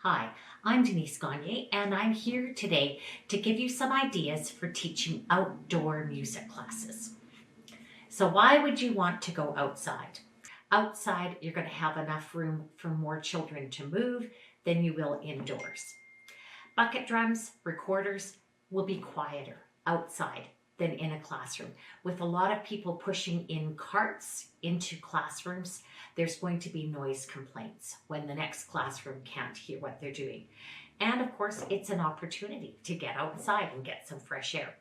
Hi, I'm Denise Gagne, and I'm here today to give you some ideas for teaching outdoor music classes. So why would you want to go outside? Outside, you're going to have enough room for more children to move than you will indoors. Bucket drums, recorders will be quieter outside than in a classroom. With a lot of people pushing in carts into classrooms, there's going to be noise complaints when the next classroom can't hear what they're doing. And of course, it's an opportunity to get outside and get some fresh air.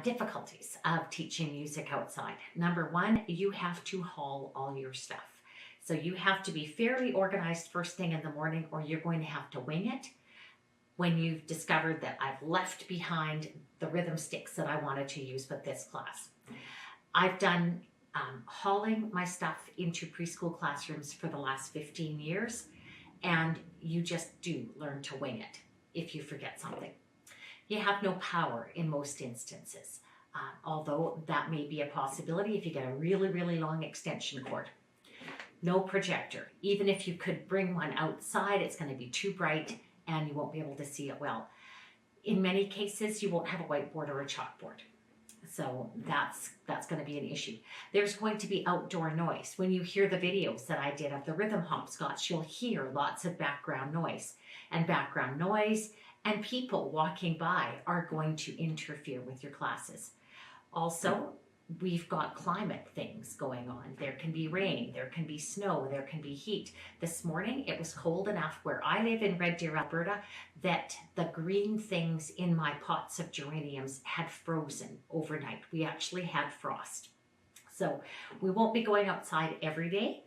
Difficulties of teaching music outside. Number one, you have to haul all your stuff. So you have to be fairly organized first thing in the morning, or you're going to have to wing it when you've discovered that I've left behind the rhythm sticks that I wanted to use with this class. I've done hauling my stuff into preschool classrooms for the last 15 years, and you just do learn to wing it if you forget something. You have no power in most instances, although that may be a possibility if you get a really, really long extension cord. No projector. Even if you could bring one outside, it's going to be too bright and you won't be able to see it well. In many cases, you won't have a whiteboard or a chalkboard. So that's going to be an issue. There's going to be outdoor noise. When you hear the videos that I did of the rhythm hopscotch, you'll hear lots of background noise. And background noise and people walking by are going to interfere with your classes. Also, we've got climate things going on. There can be rain, there can be snow, there can be heat. This morning it was cold enough where I live in Red Deer, Alberta, that the green things in my pots of geraniums had frozen overnight. We actually had frost. So we won't be going outside every day,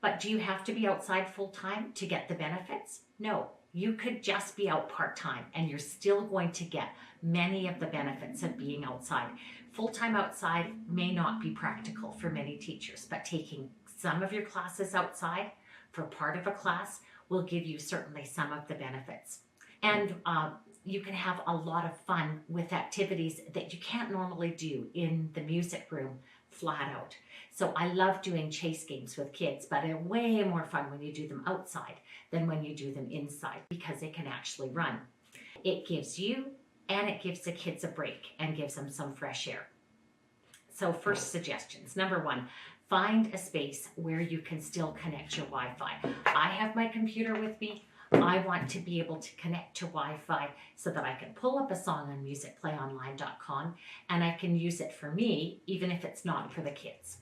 but do you have to be outside full time to get the benefits? No. You could just be out part-time and you're still going to get many of the benefits of being outside. Full-time outside may not be practical for many teachers, but taking some of your classes outside for part of a class will give you certainly some of the benefits. And you can have a lot of fun with activities that you can't normally do in the music room flat out. So I love doing chase games with kids, but they're way more fun when you do them outside than when you do them inside because they can actually run. It gives you and it gives the kids a break and gives them some fresh air. So first suggestions. Number one, find a space where you can still connect your Wi-Fi. I have my computer with me. I want to be able to connect to Wi-Fi so that I can pull up a song on musicplayonline.com and I can use it for me, even if it's not for the kids.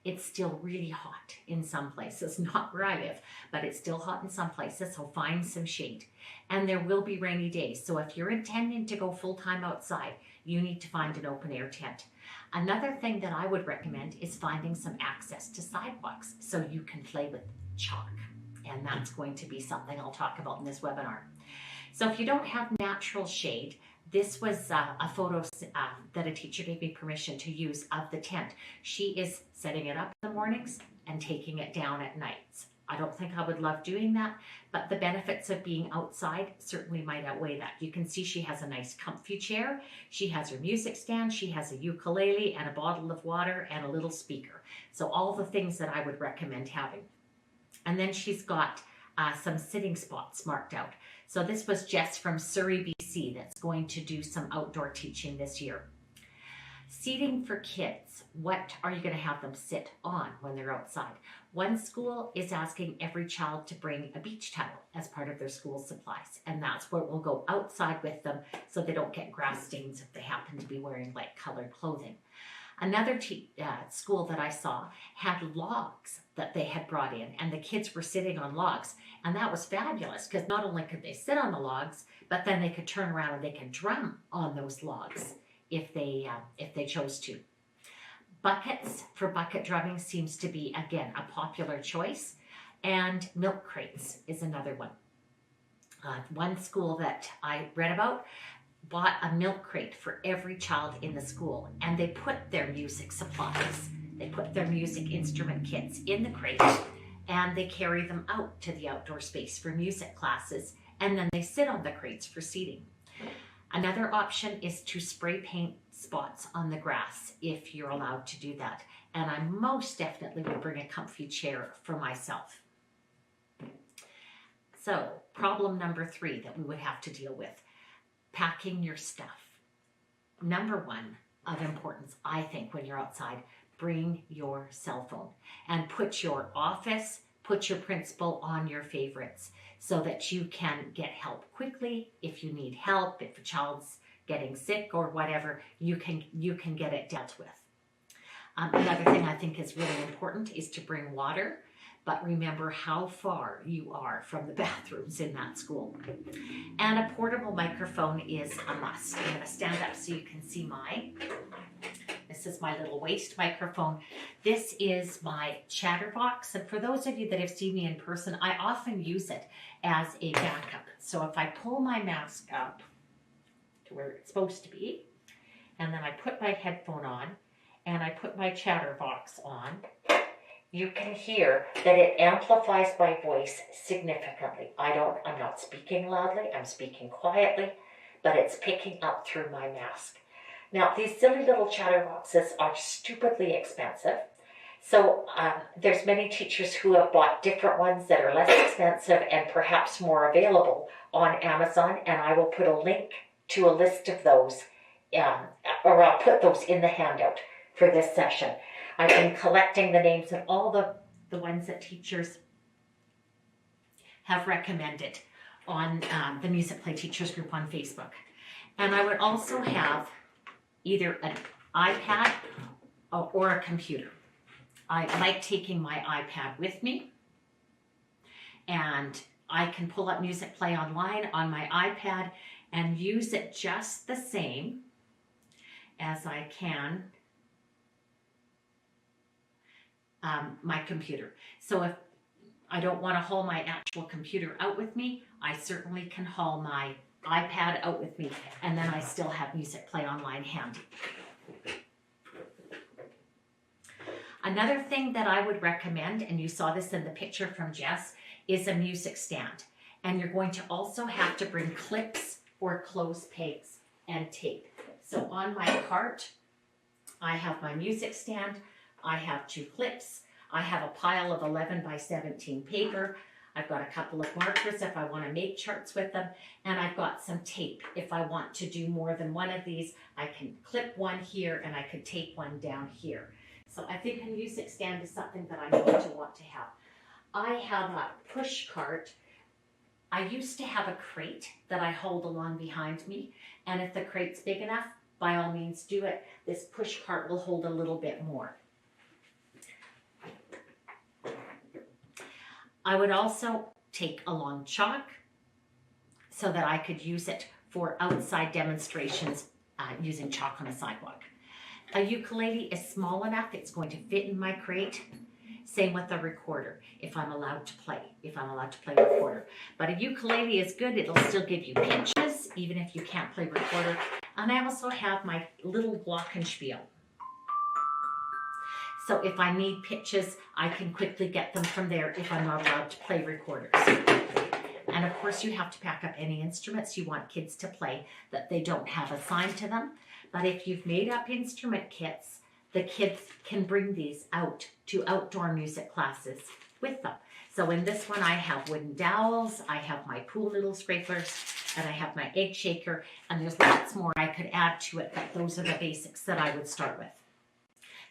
It's still really hot in some places, not where I live, but it's still hot in some places, so find some shade. And there will be rainy days, so if you're intending to go full-time outside, you need to find an open-air tent. Another thing that I would recommend is finding some access to sidewalks so you can play with chalk. And that's going to be something I'll talk about in this webinar. So if you don't have natural shade, this was a photo that a teacher gave me permission to use of the tent. She is setting it up in the mornings and taking it down at nights. I don't think I would love doing that, but the benefits of being outside certainly might outweigh that. You can see she has a nice comfy chair. She has her music stand. She has a ukulele and a bottle of water and a little speaker. So all the things that I would recommend having. And then she's got some sitting spots marked out. So this was Jess from Surrey, BC, that's going to do some outdoor teaching this year. Seating for kids. What are you going to have them sit on when they're outside? One school is asking every child to bring a beach towel as part of their school supplies. And that's where we'll go outside with them so they don't get grass stains if they happen to be wearing light colored clothing. Another school that I saw had logs that they had brought in, and the kids were sitting on logs. And that was fabulous because not only could they sit on the logs, but then they could turn around and they could drum on those logs if they chose to. Buckets for bucket drumming seems to be, again, a popular choice. And milk crates is another one. One school that I read about bought a milk crate for every child in the school, and they put their music supplies, they put their music instrument kits in the crate, and they carry them out to the outdoor space for music classes, and then they sit on the crates for seating. Another option is to spray paint spots on the grass if you're allowed to do that, and I most definitely would bring a comfy chair for myself. So problem number 3 that we would have to deal with, packing your stuff. Number 1 of importance, I think, when you're outside, bring your cell phone and put your office, put your principal on your favorites so that you can get help quickly. If you need help, if a child's getting sick or whatever, you can get it dealt with. Another thing I think is really important is to bring water, but remember how far you are from the bathrooms in that school. And a portable microphone is a must. I'm going to stand up so you can see mine. This is my little waist microphone. This is my chatterbox. And for those of you that have seen me in person, I often use it as a backup. So if I pull my mask up to where it's supposed to be, and then I put my headphone on, and I put my chatterbox on, you can hear that it amplifies my voice significantly. I'm not speaking loudly, I'm speaking quietly, but it's picking up through my mask. Now, these silly little chatterboxes are stupidly expensive. So there's many teachers who have bought different ones that are less expensive and perhaps more available on Amazon, and I will put a link to a list of those, or I'll put those in the handout for this session. I've been collecting the names of all the ones that teachers have recommended on the Musicplay Teachers group on Facebook. And I would also have either an iPad or a computer. I like taking my iPad with me, and I can pull up Musicplay online on my iPad and use it just the same as I can my computer. So if I don't want to haul my actual computer out with me, I certainly can haul my iPad out with me, and then I still have Musicplay online handy. Another thing that I would recommend, and you saw this in the picture from Jess, is a music stand. And you're going to also have to bring clips or clothes pegs and tape. So on my cart, I have my music stand, I have 2 clips, I have a pile of 11 by 17 paper, I've got a couple of markers if I want to make charts with them, and I've got some tape. If I want to do more than one of these, I can clip one here and I could tape one down here. So I think a music stand is something that I'm going to want to have. I have a push cart. I used to have a crate that I hold along behind me, and if the crate's big enough, by all means do it. This push cart will hold a little bit more. I would also take along chalk so that I could use it for outside demonstrations using chalk on a sidewalk. A ukulele is small enough, it's going to fit in my crate. Same with a recorder, if I'm allowed to play recorder. But a ukulele is good, it'll still give you pitches, even if you can't play recorder. And I also have my little glockenspiel. So if I need pitches, I can quickly get them from there if I'm not allowed to play recorders. And of course, you have to pack up any instruments you want kids to play that they don't have assigned to them. But if you've made up instrument kits, the kids can bring these out to outdoor music classes with them. So in this one, I have wooden dowels, I have my pool noodle scrapers, and I have my egg shaker, and there's lots more I could add to it, but those are the basics that I would start with.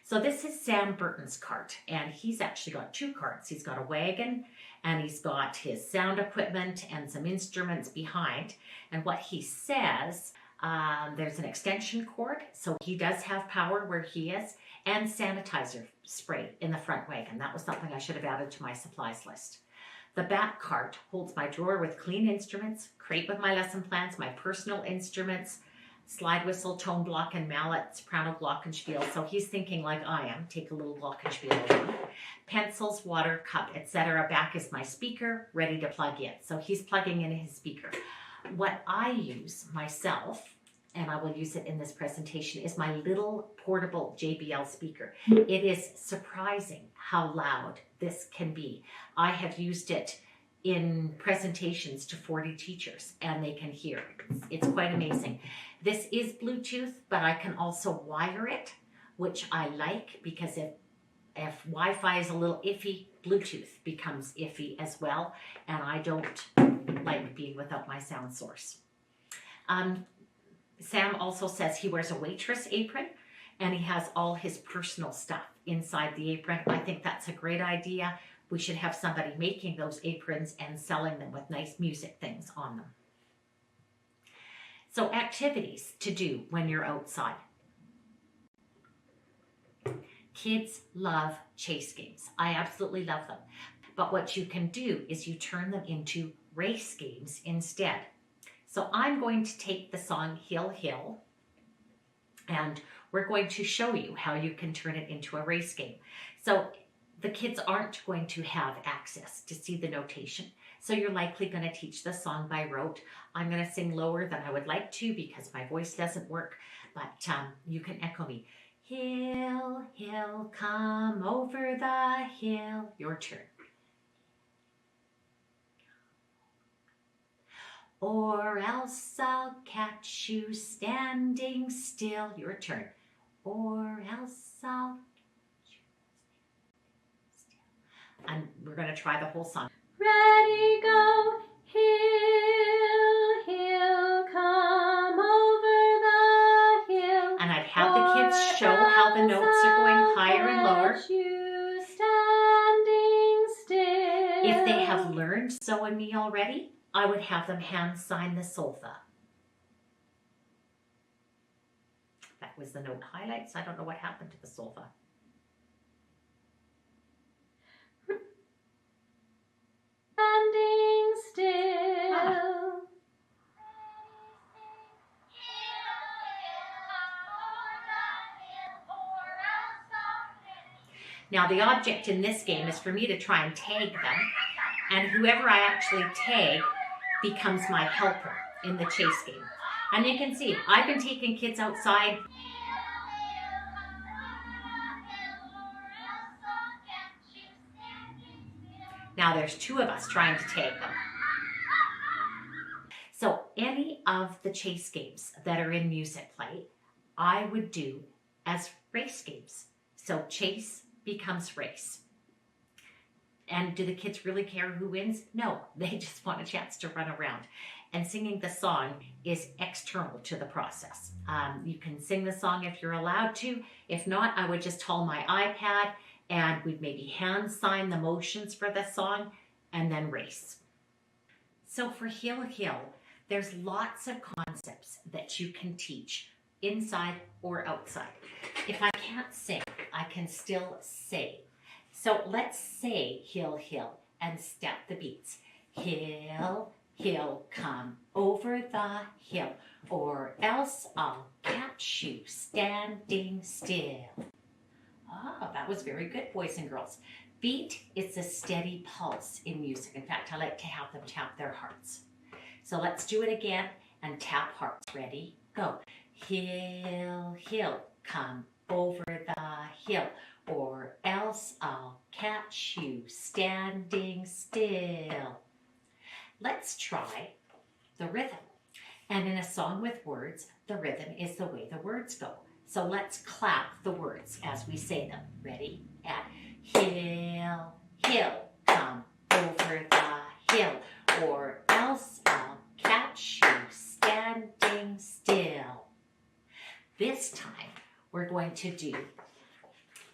So this is Sam Burton's cart, and he's actually got 2 carts. He's got a wagon, and he's got his sound equipment and some instruments behind. And what he says, there's an extension cord, so he does have power where he is, and sanitizer spray in the front wagon. That was something I should have added to my supplies list. The back cart holds my drawer with clean instruments, crate with my lesson plans, my personal instruments, slide whistle, tone block, and mallet, soprano glockenspiel. So he's thinking like I am, take a little glockenspiel along. Pencils, water, cup, etc. Back is my speaker, ready to plug in. So he's plugging in his speaker. What I use myself, and I will use it in this presentation, is my little portable JBL speaker. It is surprising how loud this can be. I have used it in presentations to 40 teachers, and they can hear. It's quite amazing. This is Bluetooth, but I can also wire it, which I like, because if If Wi-Fi is a little iffy, Bluetooth becomes iffy as well, and I don't like being without my sound source. Sam also says he wears a waitress apron and he has all his personal stuff inside the apron. I think that's a great idea. We should have somebody making those aprons and selling them with nice music things on them. So activities to do when you're outside. Kids love chase games. I absolutely love them. But what you can do is you turn them into race games instead. So I'm going to take the song Hill Hill and we're going to show you how you can turn it into a race game. So the kids aren't going to have access to see the notation. So you're likely going to teach the song by rote. I'm going to sing lower than I would like to because my voice doesn't work, but you can echo me. Hill, hill, come over the hill. Your turn. Or else I'll catch you standing still. Your turn. Or else I'll catch you still. And we're going to try the whole song. Ready, go, hill, hill, come over the hill. And I'd have the kids show how the notes are going higher and lower. You standing still. If they have learned So and Me already, I would have them hand sign the solfa. That was the note highlights. I don't know what happened to the solfa. Standing still. Now the object in this game is for me to try and tag them, and whoever I actually tag becomes my helper in the chase game. And you can see, I've been taking kids outside. Now there's two of us trying to tag them. So any of the chase games that are in Musicplay, I would do as race games. So chase becomes race. And do the kids really care who wins? No, they just want a chance to run around. And singing the song is external to the process. You can sing the song if you're allowed to. If not, I would just hold my iPad and we'd maybe hand sign the motions for the song and then race. So for Hill Hill, there's lots of concepts that you can teach inside or outside. If I can't sing, I can still say. So let's say Hill Hill and step the beats. Hill, hill, come over the hill, or else I'll catch you standing still. Oh, that was very good, boys and girls. Beat is a steady pulse in music. In fact, I like to have them tap their hearts. So let's do it again and tap hearts. Ready? Go. Hill, hill, come over the hill, or else I'll catch you standing still. Let's try the rhythm. And in a song with words, the rhythm is the way the words go. So let's clap the words as we say them. Ready? At hill, hill, come over the hill, or else I'll catch you standing still. This time, we're going to do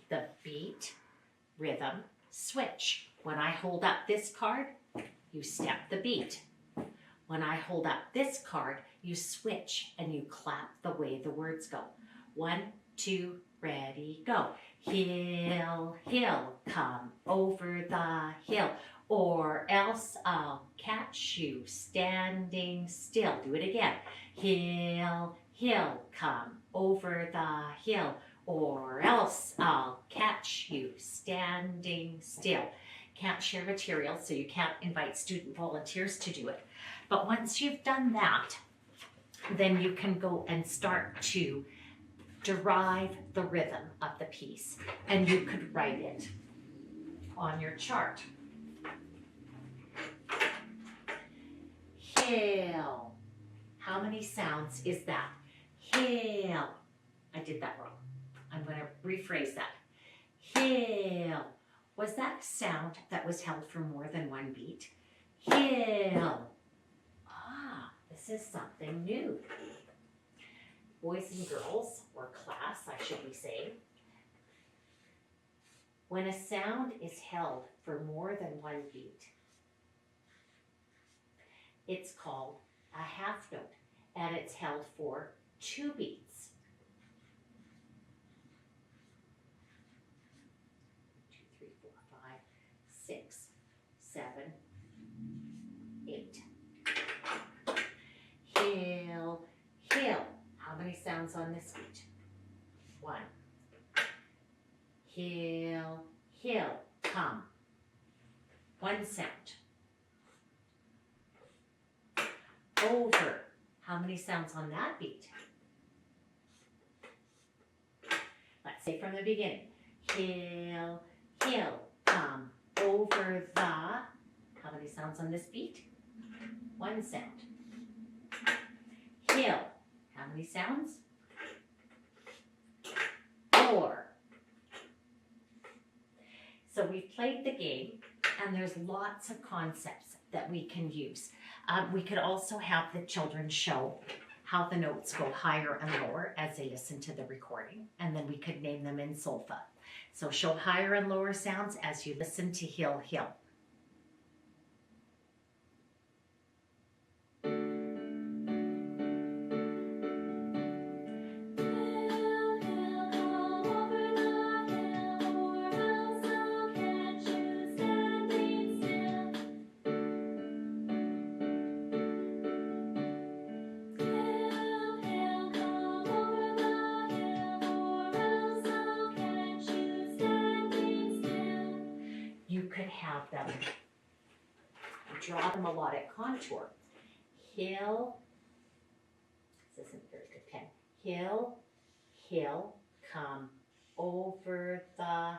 the beat, rhythm, switch. When I hold up this card, you step the beat. When I hold up this card, you switch and you clap the way the words go. 1, 2, ready, go. Hill, hill, come over the hill, or else I'll catch you standing still. Do it again. Hill, hill, come over the hill, or else I'll catch you standing still. Can't share material, so you can't invite student volunteers to do it. But once you've done that, then you can go and start to derive the rhythm of the piece. And you could write it on your chart. Hill. How many sounds is that? Hill. I did that wrong. I'm going to rephrase that. hill. Was that a sound that was held for more than one beat? Hill. Ah, this is something new. Boys and girls, or class, I should be saying. When a sound is held for more than one beat, it's called a half note, and it's held for 2 beats. 2, 3, 4, 5, 6, 7, 8. Hill, hill. How many sounds on this beat? 1. Hill, hill, come. 1 sound. Over. How many sounds on that beat? Let's say from the beginning. Hill, hill, come. Over the. How many sounds on this beat? 1 sound. Hill. How many sounds? 4. So we've played the game, and there's lots of concepts that we can use. We could also have the children show how the notes go higher and lower as they listen to the recording, and then we could name them in solfa. So show higher and lower sounds as you listen to hill, hill. Have them draw the melodic contour. Hill, this isn't very good pen. Hill, hill, come over the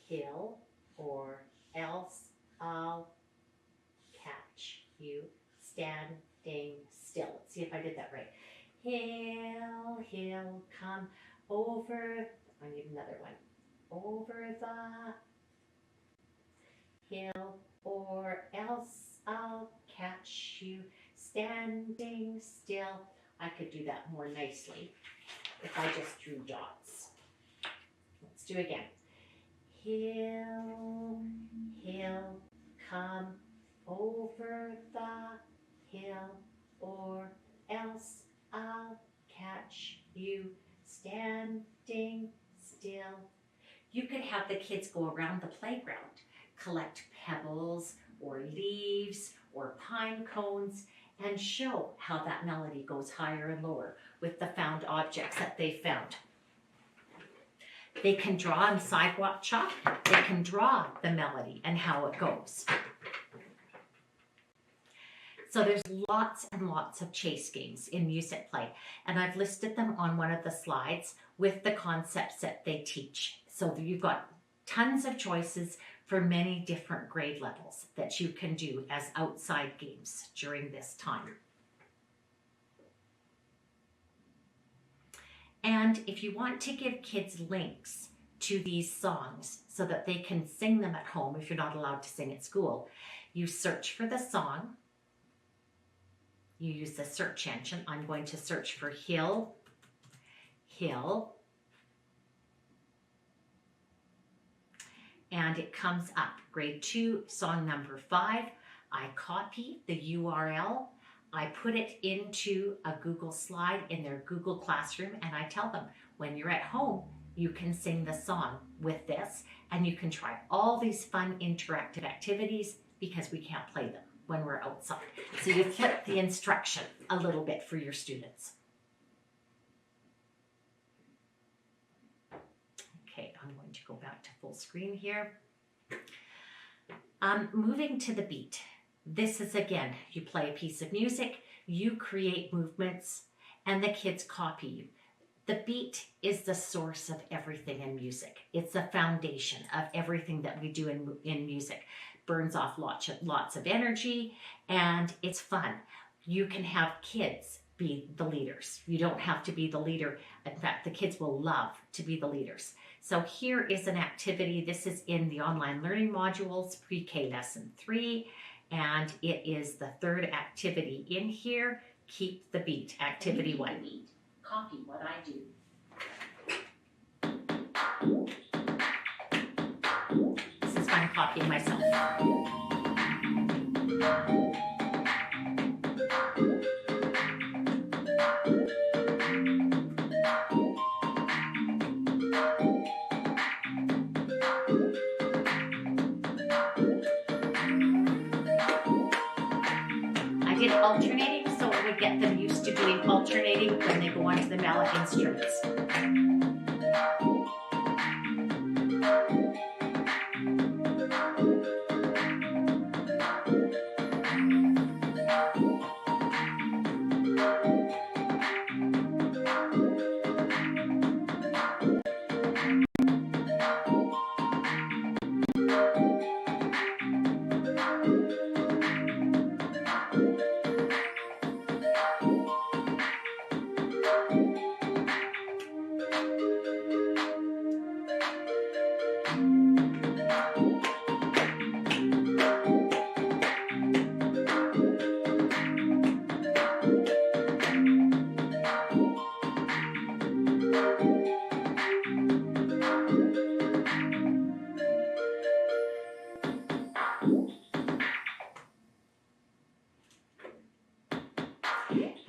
hill, or else I'll catch you standing still. Let's see if I did that right. Hill, hill, come over. I need another one. Over the hill, or else I'll catch you standing still. I could do that more nicely if I just drew dots. Let's do it again. Hill, hill, come over the hill, or else I'll catch you standing still. You could have the kids go around the playground, collect pebbles or leaves or pine cones, and show how that melody goes higher and lower with the found objects that they found. They can draw on sidewalk chalk. They can draw the melody and how it goes. So there's lots and lots of chase games in Musicplay, and I've listed them on one of the slides with the concepts that they teach. So you've got tons of choices for many different grade levels that you can do as outside games during this time. And if you want to give kids links to these songs so that they can sing them at home if you're not allowed to sing at school, you search for the song. You use the search engine. I'm going to search for hill, hill, and it comes up. Grade 2, song number 5. I copy the URL. I put it into a Google slide in their Google Classroom, and I tell them, when you're at home, you can sing the song with this, and you can try all these fun interactive activities because we can't play them when we're outside. So you flip the instruction a little bit for your students. Okay, I'm going to go back to full screen here. Moving to the beat. This is, again, you play a piece of music, you create movements, and the kids copy you. The beat is the source of everything in music. It's the foundation of everything that we do in music. Burns off lots of energy, and it's fun. You can have kids be the leaders. You don't have to be the leader. In fact, the kids will love to be the leaders. So here is an activity. This is in the online learning modules, pre-K lesson 3, and it is the third activity in here. Keep the beat, activity 1. Copy what I do. This is fun copying myself. I did alternating so it would get them used to doing alternating when they go onto the mallet instruments.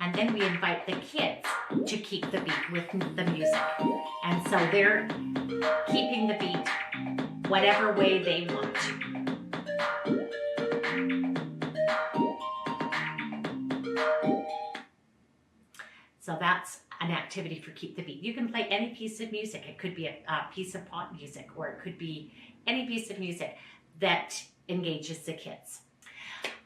And then we invite the kids to keep the beat with the music. And so they're keeping the beat whatever way they want to. So that's an activity for Keep the Beat. You can play any piece of music. It could be a piece of pop music, or it could be any piece of music that engages the kids.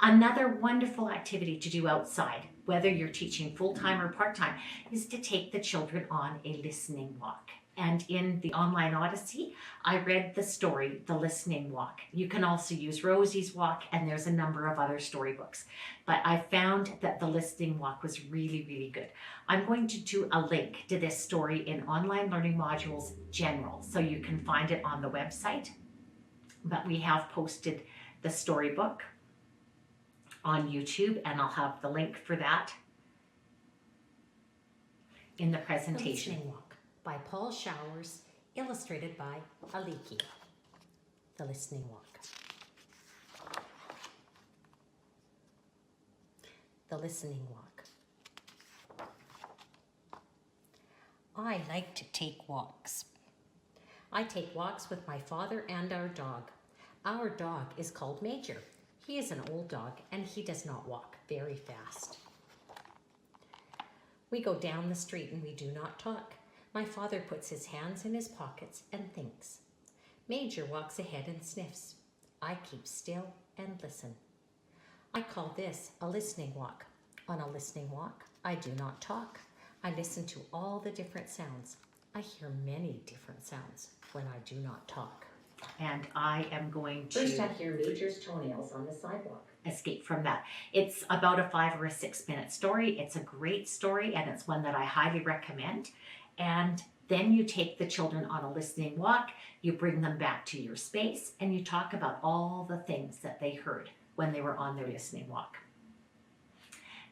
Another wonderful activity to do outside, whether you're teaching full-time or part-time, is to take the children on a listening walk. And in the Online Odyssey, I read the story, The Listening Walk. You can also use Rosie's Walk, and there's a number of other storybooks. But I found that The Listening Walk was really, really good. I'm going to do a link to this story in Online Learning Modules General, so you can find it on the website. But we have posted the storybook on YouTube, and I'll have the link for that in the presentation. The Listening Walk by Paul Showers, illustrated by Aliki. The Listening Walk. The Listening Walk. I like to take walks. I take walks with my father and our dog. Our dog is called Major. He is an old dog and he does not walk very fast. We go down the street and we do not talk. My father puts his hands in his pockets and thinks. Major walks ahead and sniffs. I keep still and listen. I call this a listening walk. On a listening walk, I do not talk. I listen to all the different sounds. I hear many different sounds when I do not talk. And I am going to First, I hear Major's toenails on the sidewalk. escape from that. It's about a 5 or a 6 minute story. It's a great story, and it's one that I highly recommend. And then you take the children on a listening walk, you bring them back to your space, and you talk about all the things that they heard when they were on their listening walk.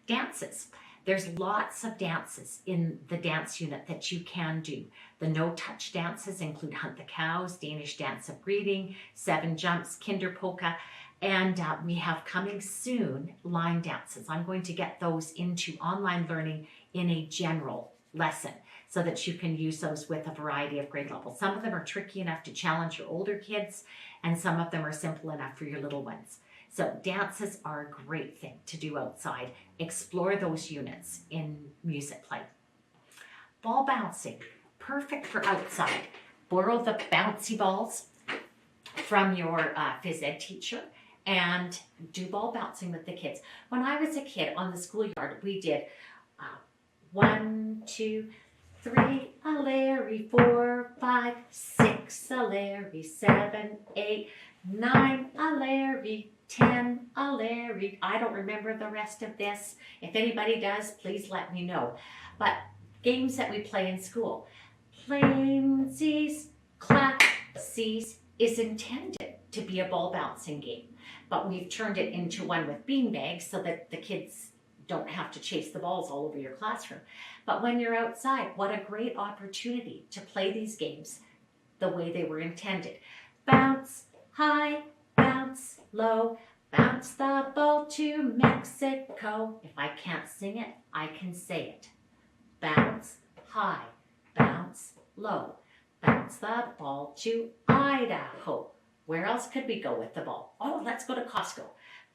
Dances. There's lots of dances in the dance unit that you can do. The no-touch dances include Hunt the Cows, Danish Dance of Greeting, 7 Jumps, Kinder Polka, and we have coming soon line dances. I'm going to get those into online learning in a general lesson so that you can use those with a variety of grade levels. Some of them are tricky enough to challenge your older kids, and some of them are simple enough for your little ones. So dances are a great thing to do outside. Explore those units in Musicplay. Ball bouncing, perfect for outside. Borrow the bouncy balls from your phys ed teacher and do ball bouncing with the kids. When I was a kid on the schoolyard, we did 1, 2, 3, a Larry, 4, 5, 6, a Larry, 7, 8, 9, a Larry, 10, a Larry. I don't remember the rest of this. If anybody does, please let me know. But games that we play in school. Plainsies, clapsies is intended to be a ball bouncing game. But we've turned it into one with beanbags so that the kids don't have to chase the balls all over your classroom. But when you're outside, what a great opportunity to play these games the way they were intended. Bounce high, bounce low, bounce the ball to Mexico. If I can't sing it, I can say it. Bounce high, bounce low, bounce the ball to Idaho. Where else could we go with the ball? Oh, let's go to Costco.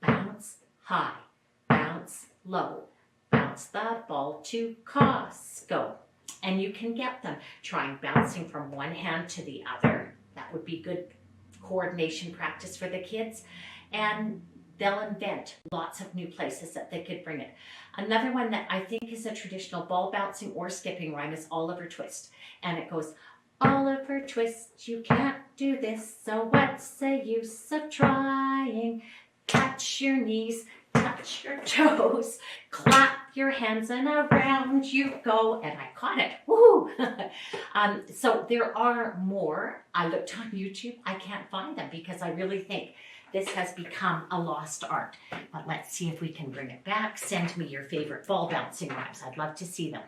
Bounce high, bounce low, bounce the ball to Costco. And you can get them trying bouncing from one hand to the other. That would be good coordination practice for the kids. And they'll invent lots of new places that they could bring it. Another one that I think is a traditional ball bouncing or skipping rhyme is Oliver Twist. And it goes, Oliver Twist, you can't do this, so what's the use of trying? Touch your knees, touch your toes, clap your hands, and around you go. And I caught it. Woo! So there are more. I looked on YouTube. I can't find them because I really think this has become a lost art. But let's see if we can bring it back. Send me your favorite ball bouncing rhymes. I'd love to see them.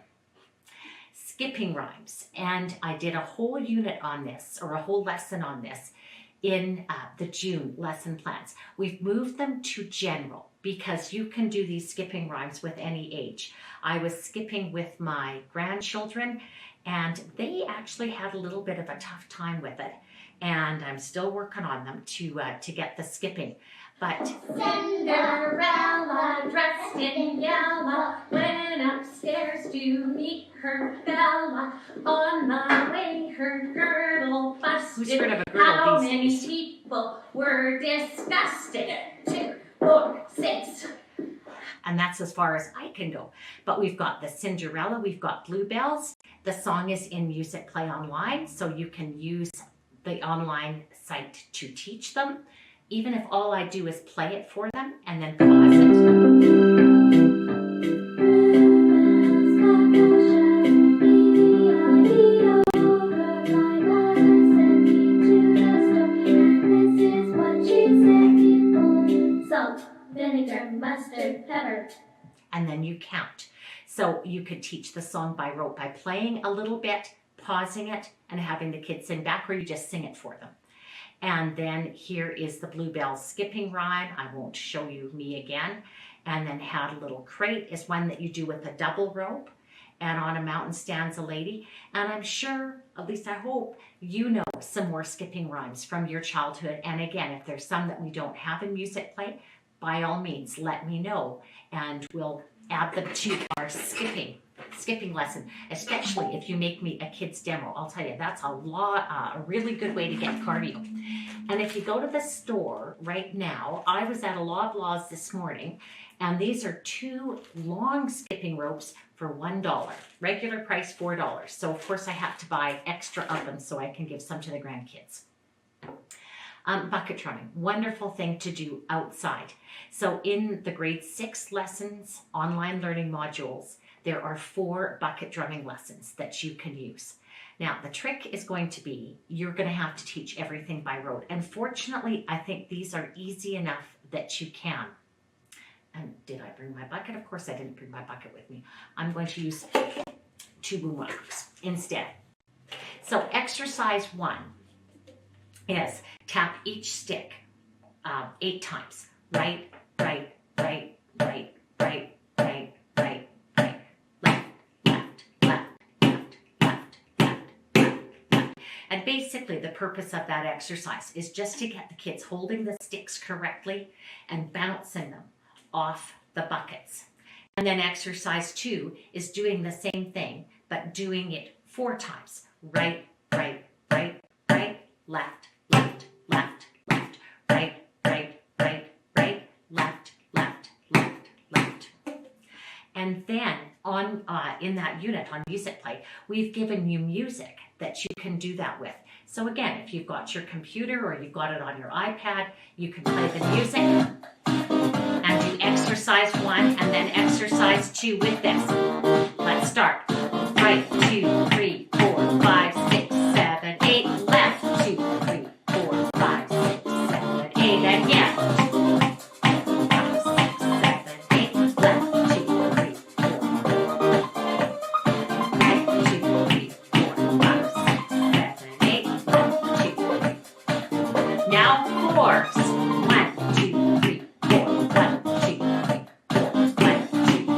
Skipping rhymes. And I did a whole unit on this, or a whole lesson on this, in the June lesson plans. We've moved them to general because you can do these skipping rhymes with any age. I was skipping with my grandchildren and they actually had a little bit of a tough time with it. And I'm still working on them to get the skipping. But Cinderella, dressed in yellow, went upstairs to meet her Bella. On the way, her girdle busted. Who's heard of a girdle How these many days? people were disgusted? 2, 4, 6. And that's as far as I can go. But we've got the Cinderella, we've got Bluebells. The song is in Musicplay Online, so you can use the online site to teach them. Even if all I do is play it for them and then pause it. Salt, vinegar, mustard, pepper. And then you count. So you could teach the song by rote by playing a little bit, pausing it, and having the kids sing back, or you just sing it for them. And then here is the Bluebell skipping rhyme. I won't show you me again. And then Had a Little Crate is one that you do with a double rope. And On a Mountain Stands a Lady. And I'm sure, at least I hope, you know some more skipping rhymes from your childhood. And again, if there's some that we don't have in Musicplay, by all means, let me know. And we'll add them to our skipping lesson, especially if you make me a kid's demo. I'll tell you, that's a really good way to get cardio. And if you go to the store right now, I was at a Loblaws this morning, and these are 2 long skipping ropes for $1. Regular price $4. So of course I have to buy extra of them so I can give some to the grandkids. Bucket drumming, wonderful thing to do outside. So in the grade 6 lessons, online learning modules, there are 4 bucket drumming lessons that you can use. Now, the trick is going to be, you're going to have to teach everything by rote. And fortunately, I think these are easy enough that you can. And did I bring my bucket? Of course I didn't bring my bucket with me. I'm going to use 2 Boomwhackers instead. So exercise 1 is tap each stick 8 times. Right, right, right, right, right, right, right, right, left, left, left, left, left, left, left, left. And basically the purpose of that exercise is just to get the kids holding the sticks correctly and bouncing them off the buckets. And then exercise 2 is doing the same thing, but doing it 4 times. Right, right, right, right, left, left, left, left, right, right, right, right, left, left, left, left. And then in that unit on Musicplay, we've given you music that you can do that with. So again, if you've got your computer or you've got it on your iPad, you can play the music and do exercise 1 and then exercise 2 with this. Let's start. Right, 2, 3, 4, 5, 6, 7, 8. Left, 2, 3, 4, 5, 6, 7, 8. And again. 5, 6, 7, 8. Left, 2, 3, 4. Right, 2, 3, 4, 5, 6, 7, 8. Left, 2, 3. Now fours. 1, 2, 3, 4. 1, 2, 3, 4. 1, 2, 3, 4. 1, 2,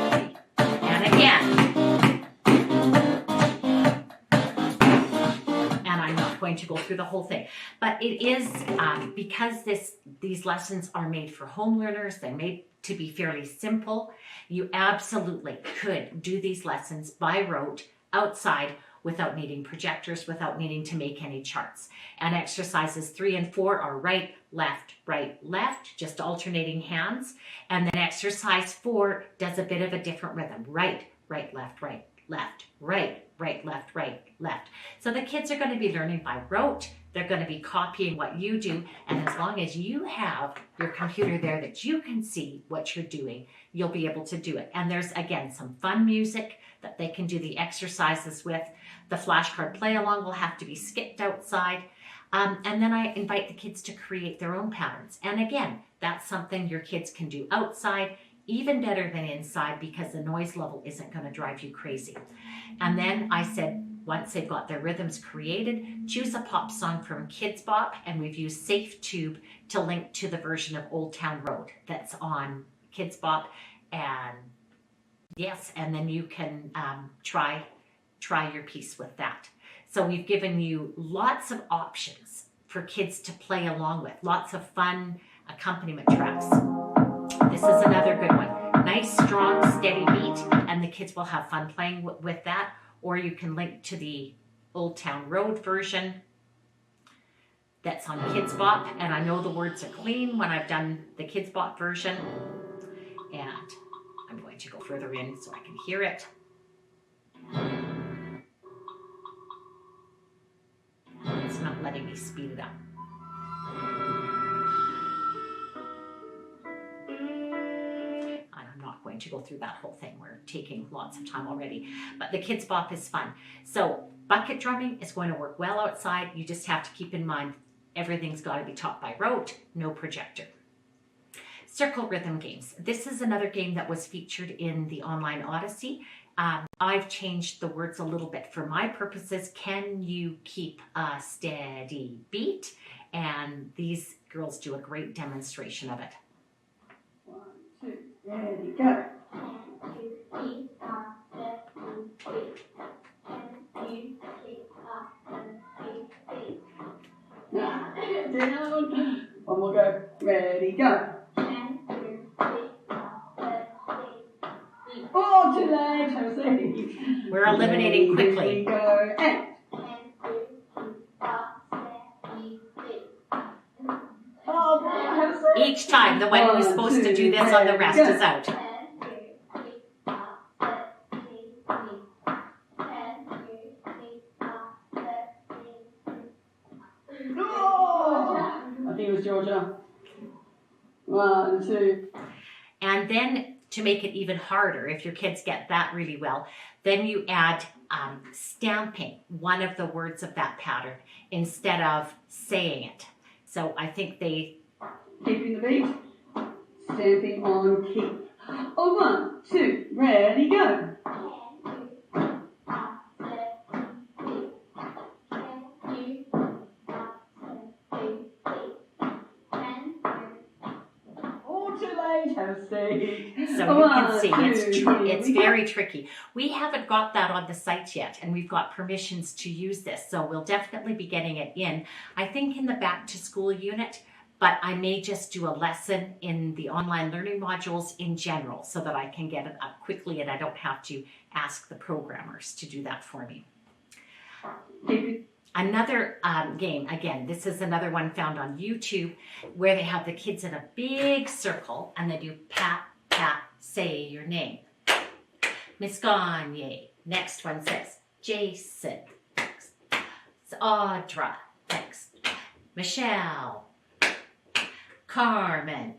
3. And again. And I'm not going to go through the whole thing, but it is because these lessons are made for home learners. They're made to be fairly simple. You absolutely could do these lessons by rote outside without needing projectors, without needing to make any charts. And exercises 3 and 4 are right, left, just alternating hands. And then exercise 4 does a bit of a different rhythm. Right, left, right, left, left. So the kids are going to be learning by rote. They're going to be copying what you do. And as long as you have your computer there that you can see what you're doing, you'll be able to do it. And there's, again, some fun music that they can do the exercises with. The flashcard play along will have to be skipped outside. And then I invite the kids to create their own patterns. And again, that's something your kids can do outside, even better than inside, because the noise level isn't going to drive you crazy. And then I said, once they've got their rhythms created, choose a pop song from Kids Bop, and we've used Safe Tube to link to the version of Old Town Road that's on Kids Bop. And yes, and then you can try your piece with that. So we've given you lots of options for kids to play along with, lots of fun accompaniment tracks. This is another good one. Nice, strong, steady beat, and the kids will have fun playing with that. Or you can link to the Old Town Road version that's on Kids Bop. And I know the words are clean when I've done the Kids Bop version. And I'm going to go further in so I can hear it. It's not letting me speed it up. I'm not going to go through that whole thing. We're taking lots of time already. But the Kids Bop is fun. So bucket drumming is going to work well outside. You just have to keep in mind everything's got to be taught by rote, no projector. Circle rhythm games. This is another game that was featured in the online Odyssey. I've changed the words a little bit for my purposes. Can you keep a steady beat? And these girls do a great demonstration of it. 1, 2, ready, go. Down. One more go. Ready, go. 4 to legs, have a seat. We're eliminating quickly. Go, and. Oh, have a seat. Each time, the one who's supposed to do this on the rest is out. Oh, I think it was Georgia. 1, 2. And then to make it even harder, if your kids get that really well, then you add stamping one of the words of that pattern instead of saying it. So I think they... Keeping the beat. Stamping on keep. Oh, 1, 2, ready, go. So you can see it's very tricky. We haven't got that on the site yet, and we've got permissions to use this, so we'll definitely be getting it in. I think in the back to school unit, but I may just do a lesson in the online learning modules in general so that I can get it up quickly and I don't have to ask the programmers to do that for me. Another game, again, this is another one found on YouTube where they have the kids in a big circle and they do pat, pat, say your name. Miss Gagne. Next one says Jason. Audra, thanks. Michelle, Carmen,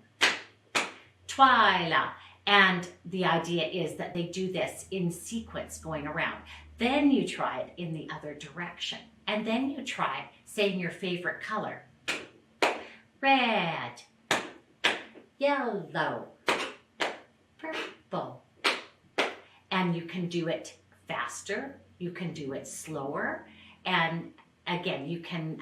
Twyla. And the idea is that they do this in sequence going around. Then you try it in the other direction. And then you try saying your favorite color. Red, yellow, purple. And you can do it faster. You can do it slower. And again, you can,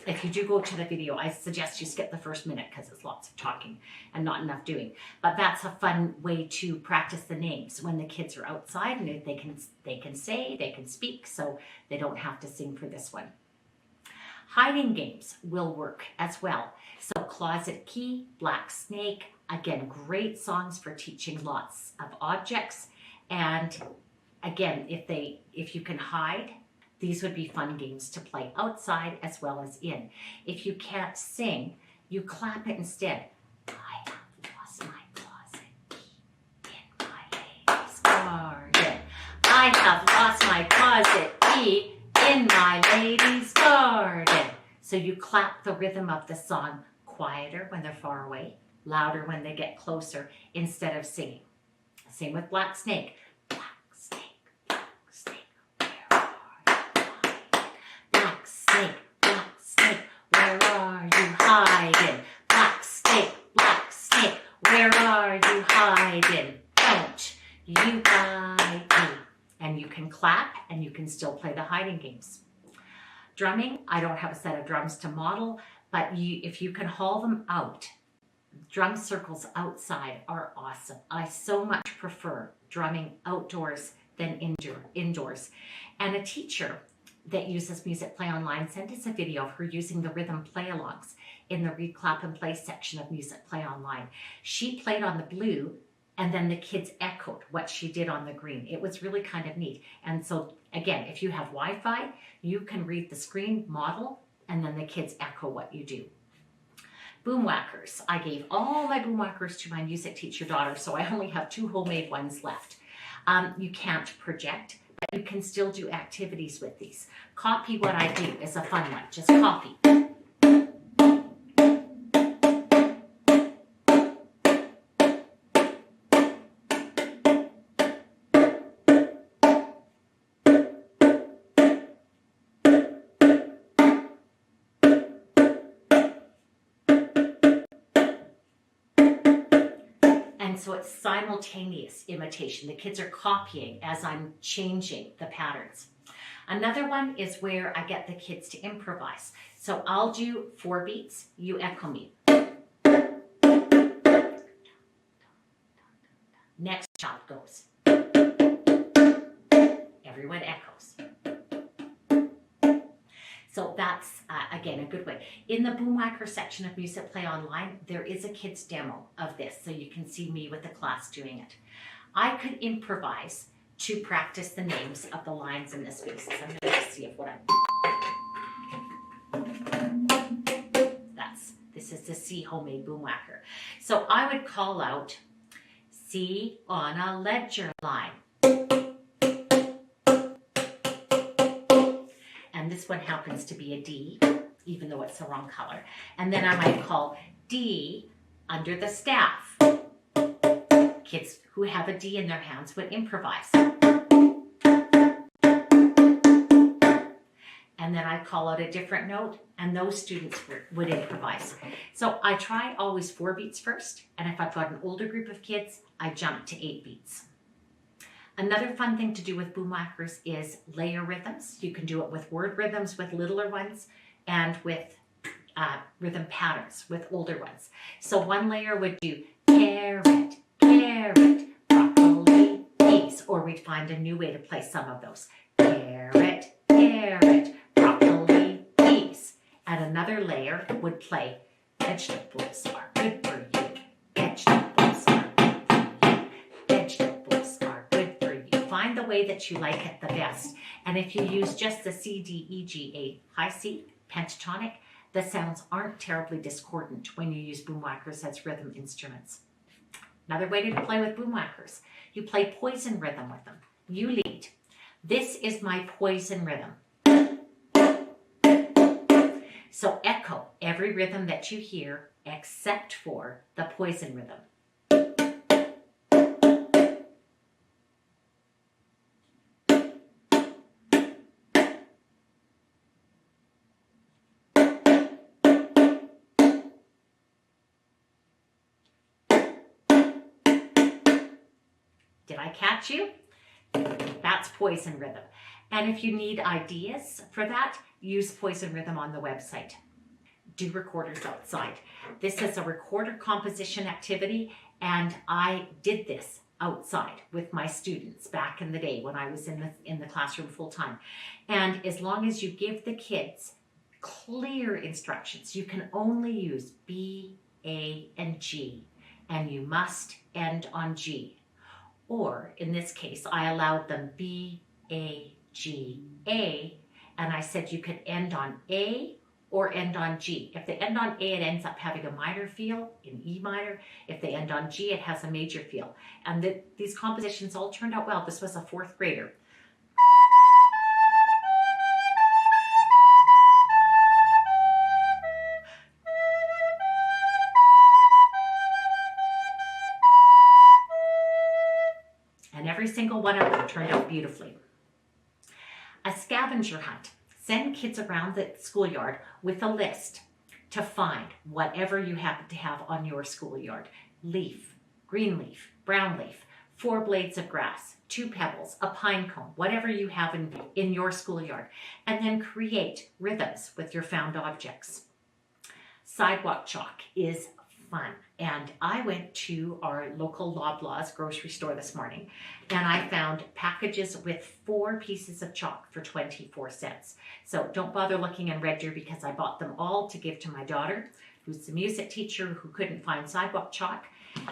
if you do go to the video, I suggest you skip the first minute because it's lots of talking and not enough doing. But that's a fun way to practice the names when the kids are outside, and they can say, they can speak, so they don't have to sing for this one. Hiding games will work as well. So Closet Key, Black Snake, again, great songs for teaching lots of objects. And again, if you can hide, these would be fun games to play outside as well as in. If you can't sing, you clap it instead. I have lost my closet key in my lady's garden. I have lost my closet key in my lady's garden. So you clap the rhythm of the song quieter when they're far away, louder when they get closer, instead of singing. Same with Black Snake. Hiding. Black snake, where are you hiding? Don't you hide me. And you can clap and you can still play the hiding games. Drumming, I don't have a set of drums to model, but if you can haul them out, drum circles outside are awesome. I so much prefer drumming outdoors than indoors. And a teacher that uses Musicplay Online sent us a video of her using the rhythm play-alongs in the Read, Clap, and Play section of Musicplay Online. She played on the blue, and then the kids echoed what she did on the green. It was really kind of neat. And so, again, if you have Wi-Fi, you can read the screen, model, and then the kids echo what you do. Boomwhackers. I gave all my boomwhackers to my music teacher daughter, so I only have 2 homemade ones left. You can't project, but you can still do activities with these. Copy what I do is a fun one. Just copy. And so it's simultaneous imitation. The kids are copying as I'm changing the patterns. Another one is where I get the kids to improvise. So I'll do 4 beats, you echo me. Next child goes. Everyone echoes. So that's, again, a good way. In the Boomwhacker section of Musicplay Online, there is a kid's demo of this, so you can see me with the class doing it. I could improvise to practice the names of the lines in the spaces. I'm going to see if what this is the C homemade Boomwhacker. So I would call out C on a ledger line. And this one happens to be a D, even though it's the wrong color. And then I might call D under the staff. Kids who have a D in their hands would improvise. And then I'd call out a different note, and those students would improvise. So I try always 4 beats first, and if I've got an older group of kids, I jump to 8 beats. Another fun thing to do with Boomwhackers is layer rhythms. You can do it with word rhythms with littler ones and with rhythm patterns with older ones. So one layer would do carrot, carrot, broccoli, peas, or we'd find a new way to play some of those. Carrot, carrot, broccoli, peas. And another layer would play vegetables are good for you. Vegetables are good for you. Vegetables are good for you. Find the way that you like it the best. And if you use just the C, D, E, G, A, high C, pentatonic, the sounds aren't terribly discordant when you use Boomwhackers as rhythm instruments. Another way to play with Boomwhackers, you play poison rhythm with them. You lead. This is my poison rhythm. So echo every rhythm that you hear except for the poison rhythm. Did I catch you? That's poison rhythm. And if you need ideas for that, use poison rhythm on the website. Do recorders outside. This is a recorder composition activity, and I did this outside with my students back in the day when I was in the classroom full time. And as long as you give the kids clear instructions, you can only use B, A, and G, and you must end on G. Or in this case, I allowed them B, A, G, A, and I said you could end on A or end on G. If they end on A, it ends up having a minor feel in E minor. If they end on G, it has a major feel. And these compositions all turned out well. This was a 4th grader. And every single one of them turned out beautifully. A scavenger hunt. Send kids around the schoolyard with a list to find whatever you happen to have on your schoolyard. Leaf, green leaf, brown leaf, 4 blades of grass, 2 pebbles, a pine cone, whatever you have in your schoolyard. And then create rhythms with your found objects. Sidewalk chalk is fun. And I went to our local Loblaws grocery store this morning, and I found packages with 4 pieces of chalk for 24 cents. So don't bother looking in Red Deer because I bought them all to give to my daughter, who's the music teacher who couldn't find sidewalk chalk.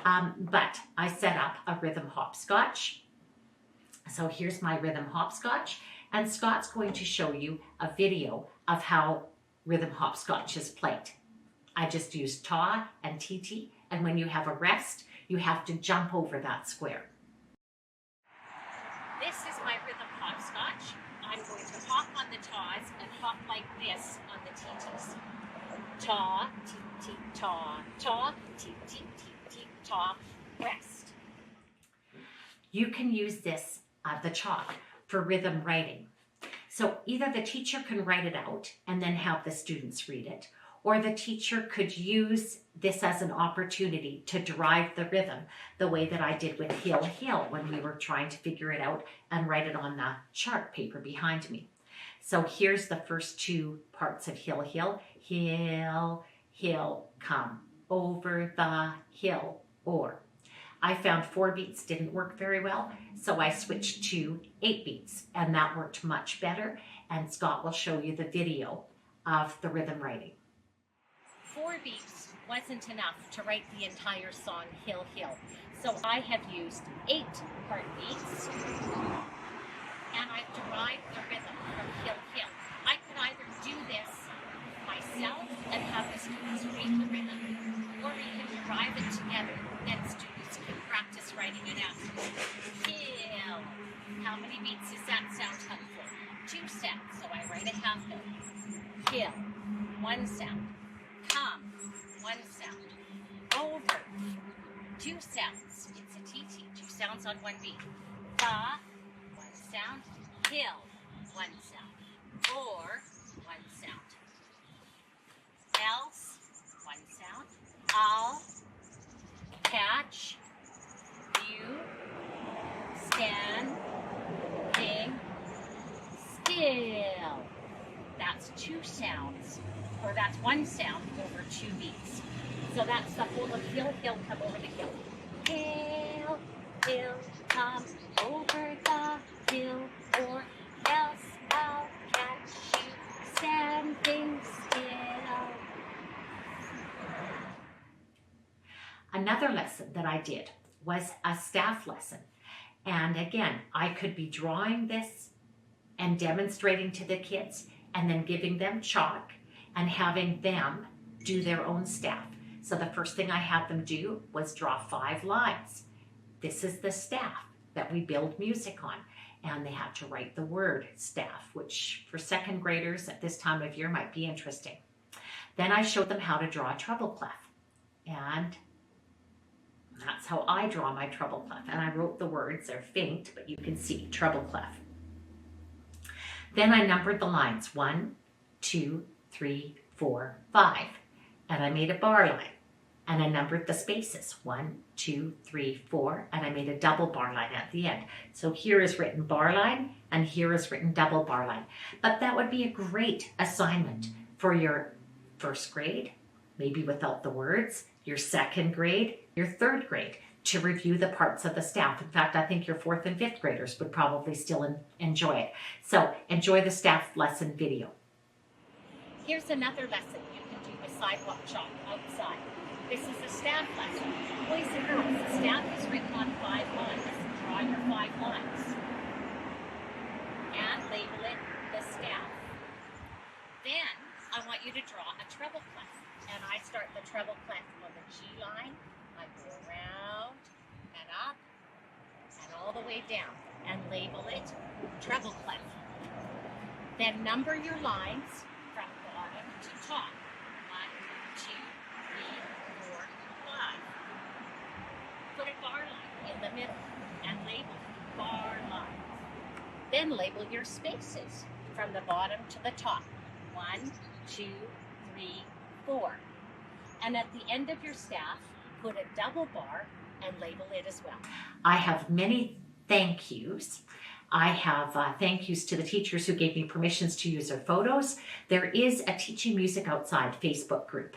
But I set up a rhythm hopscotch. So here's my rhythm hopscotch, and Scott's going to show you a video of how rhythm hopscotch is played. I just used ta and titi, and when you have a rest, you have to jump over that square. This is my rhythm hopscotch. I'm going to hop on the tas and hop like this on the titis. Ta, ti, ta, ta, ti, ta, rest. You can use this, the chalk, for rhythm writing. So either the teacher can write it out and then have the students read it, or the teacher could use this as an opportunity to drive the rhythm the way that I did with Hill Hill when we were trying to figure it out and write it on the chart paper behind me. So here's the first 2 parts of Hill Hill. Hill, hill, come over the hill, or. I found 4 beats didn't work very well, so I switched to 8 beats, and that worked much better, and Scott will show you the video of the rhythm writing. 4 beats wasn't enough to write the entire song Hill Hill. So I have used 8 part beats, and I've derived the rhythm from Hill Hill. I could either do this myself and have the students read the rhythm, or we can derive it together, then students can practice writing it out. Hill. How many beats does that sound helpful? 2 sounds, so I write a half note. Hill. 1 sound. Come, 1 sound. Over, 2 sounds. It's a TT, 2 sounds on 1 beat. Fa, 1 sound. Hill, 1 sound. Or, 1 sound. Else, 1 sound. I'll, catch, you, stand, ding, still. That's 2 sounds. Or that's 1 sound over 2 beats. So that's the whole of hill, hill, come over the hill. Hill, hill, come over the hill, or else I'll catch you standing still. Another lesson that I did was a staff lesson. And again, I could be drawing this and demonstrating to the kids and then giving them chalk and having them do their own staff. So the first thing I had them do was draw 5 lines. This is the staff that we build music on. And they had to write the word staff, which for 2nd graders at this time of year might be interesting. Then I showed them how to draw a treble clef. And that's how I draw my treble clef. And I wrote the words, they're faint, but you can see treble clef. Then I numbered the lines, 1, 2, 3, 4, 5. And I made a bar line. And I numbered the spaces, 1, 2, 3, 4, and I made a double bar line at the end. So here is written bar line, and here is written double bar line. But that would be a great assignment for your first grade, maybe without the words, your second grade, your third grade, to review the parts of the staff. In fact, I think your fourth and fifth graders would probably still enjoy it. So enjoy the staff lesson video. Here's another lesson you can do with sidewalk chalk outside. This is a staff lesson. Boys and girls, the staff is written on 5 lines. Draw your 5 lines. And label it the staff. Then I want you to draw a treble clef. And I start the treble clef on the G line. I go around and up and all the way down and label it treble clef. Then number your lines from bottom to top. 1, 2, 3, 4, 5. Put a bar line in the middle and label bar lines. Then label your spaces from the bottom to the top. 1, 2, 3, 4. And at the end of your staff, put a double bar and label it as well. I have many thank yous. I have thank yous to the teachers who gave me permissions to use their photos. There is a Teaching Music Outside Facebook group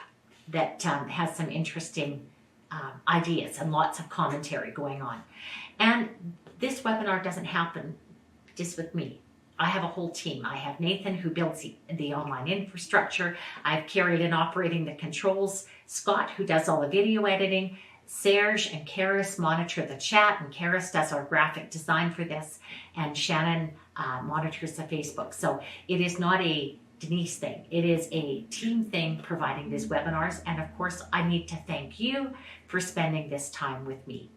that has some interesting ideas and lots of commentary going on. And this webinar doesn't happen just with me. I have a whole team. I have Nathan, who builds the online infrastructure. I have Carrie in operating the controls. Scott, who does all the video editing. Serge and Karis monitor the chat, and Karis does our graphic design for this, and Shannon monitors the Facebook. So it is not a Denise thing. It is a team thing providing these webinars. And of course, I need to thank you for spending this time with me.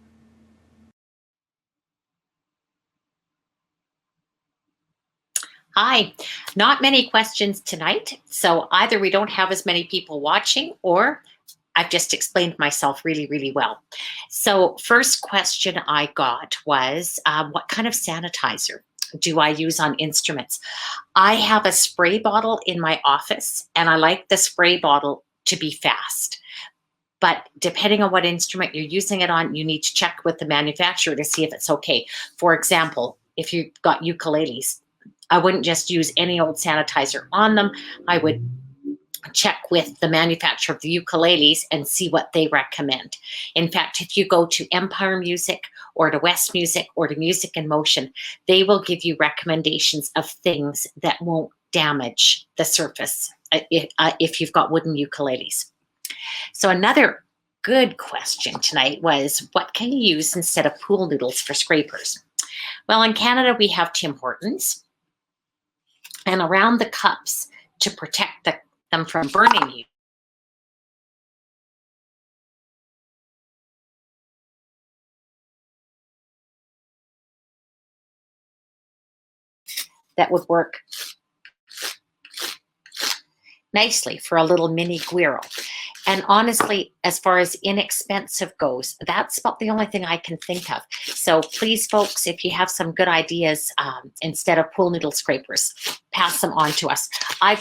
Hi, not many questions tonight. So either we don't have as many people watching, or I've just explained myself really, really well. So first question I got was, what kind of sanitizer do I use on instruments? I have a spray bottle in my office, and I like the spray bottle to be fast. But depending on what instrument you're using it on, you need to check with the manufacturer to see if it's okay. For example, if you've got ukuleles, I wouldn't just use any old sanitizer on them. I would check with the manufacturer of the ukuleles and see what they recommend. In fact, if you go to Empire Music or to West Music or to Music in Motion, they will give you recommendations of things that won't damage the surface if you've got wooden ukuleles. So another good question tonight was, what can you use instead of pool noodles for scrapers? Well, in Canada, we have Tim Hortons. And around the cups, to protect them from burning you, that would work nicely for a little mini guiro. And honestly, as far as inexpensive goes, that's about the only thing I can think of. So please, folks, if you have some good ideas, instead of pool noodle scrapers, pass them on to us. I've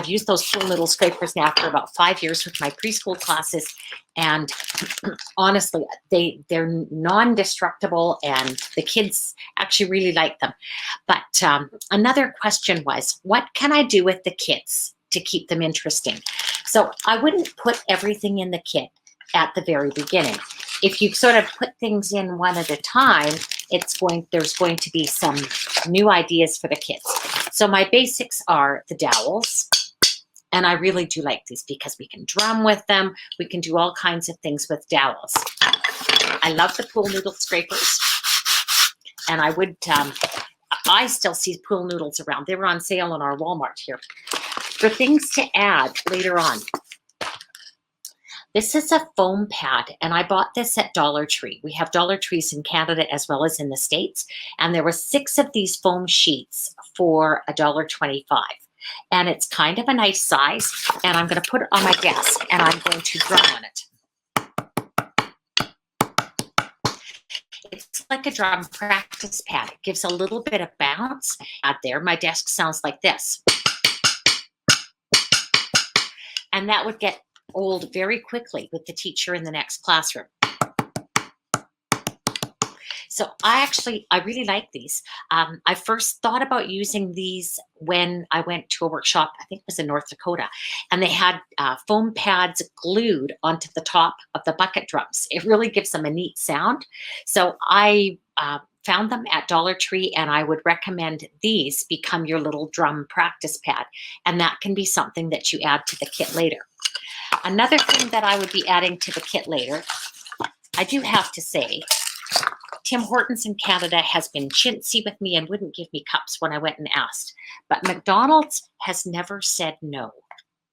used those pool noodle scrapers now for about 5 years with my preschool classes. And honestly, they're non-destructible, and the kids actually really like them. But another question was, what can I do with the kids to keep them interesting? So I wouldn't put everything in the kit at the very beginning. If you sort of put things in one at a time, there's going to be some new ideas for the kids. So my basics are the dowels. And I really do like these because we can drum with them. We can do all kinds of things with dowels. I love the pool noodle scrapers. And I still see pool noodles around. They were on sale in our Walmart here. For things to add later on, this is a foam pad, and I bought this at Dollar Tree. We have Dollar Trees in Canada as well as in the States, and there were 6 of these foam sheets for $1.25. and it's kind of a nice size, and I'm going to put it on my desk and I'm going to drum on it. It's like a drum practice pad. It gives a little bit of bounce out there. My desk sounds like this. And that would get old very quickly with the teacher in the next classroom. So I really like these. I first thought about using these when I went to a workshop, I think it was in North Dakota, and they had foam pads glued onto the top of the bucket drums. It really gives them a neat sound. So I found them at Dollar Tree, and I would recommend these become your little drum practice pad. And that can be something that you add to the kit later. Another thing that I would be adding to the kit later, I do have to say, Tim Hortons in Canada has been chintzy with me and wouldn't give me cups when I went and asked. But McDonald's has never said no.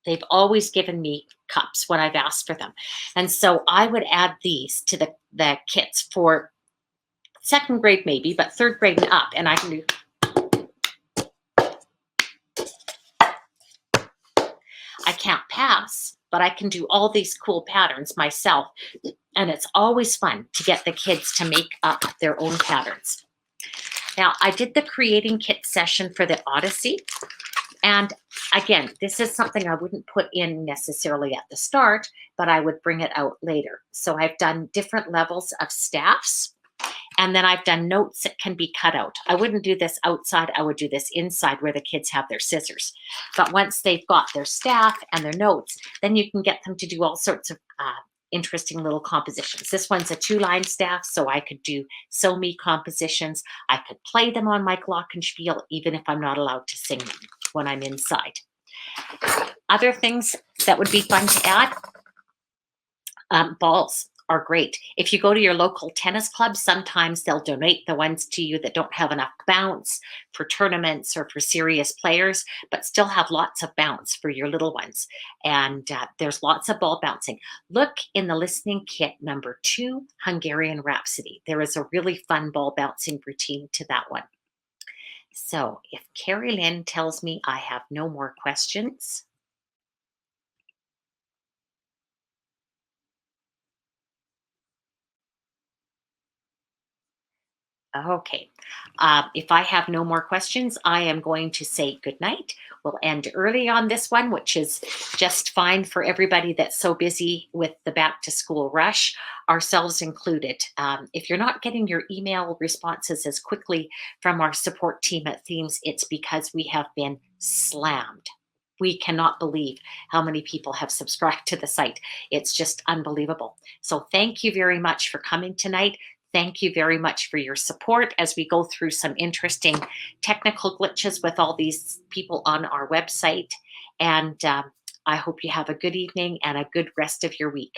They've always given me cups when I've asked for them. And so I would add these to the kits for second grade maybe, but third grade and up. And I can do... I can't pass, but I can do all these cool patterns myself. And it's always fun to get the kids to make up their own patterns. Now, I did the creating kit session for the Odyssey. And again, this is something I wouldn't put in necessarily at the start, but I would bring it out later. So I've done different levels of staffs. And then I've done notes that can be cut out. I wouldn't do this outside. I would do this inside where the kids have their scissors. But once they've got their staff and their notes, then you can get them to do all sorts of interesting little compositions. This one's a 2-line staff, so I could do sew me compositions. I could play them on my glockenspiel, even if I'm not allowed to sing them when I'm inside. Other things that would be fun to add, balls are great. If you go to your local tennis club, sometimes they'll donate the ones to you that don't have enough bounce for tournaments or for serious players, but still have lots of bounce for your little ones. And there's lots of ball bouncing. Look in the listening kit number 2, Hungarian Rhapsody. There is a really fun ball bouncing routine to that one. So if Carrie Lynn tells me I have no more questions, okay. If I have no more questions, I am going to say good night. We'll end early on this one, which is just fine for everybody that's so busy with the back to school rush, ourselves included. If you're not getting your email responses as quickly from our support team at Themes, it's because we have been slammed. We cannot believe how many people have subscribed to the site. It's just unbelievable. So thank you very much for coming tonight. Thank you very much for your support as we go through some interesting technical glitches with all these people on our website. And I hope you have a good evening and a good rest of your week.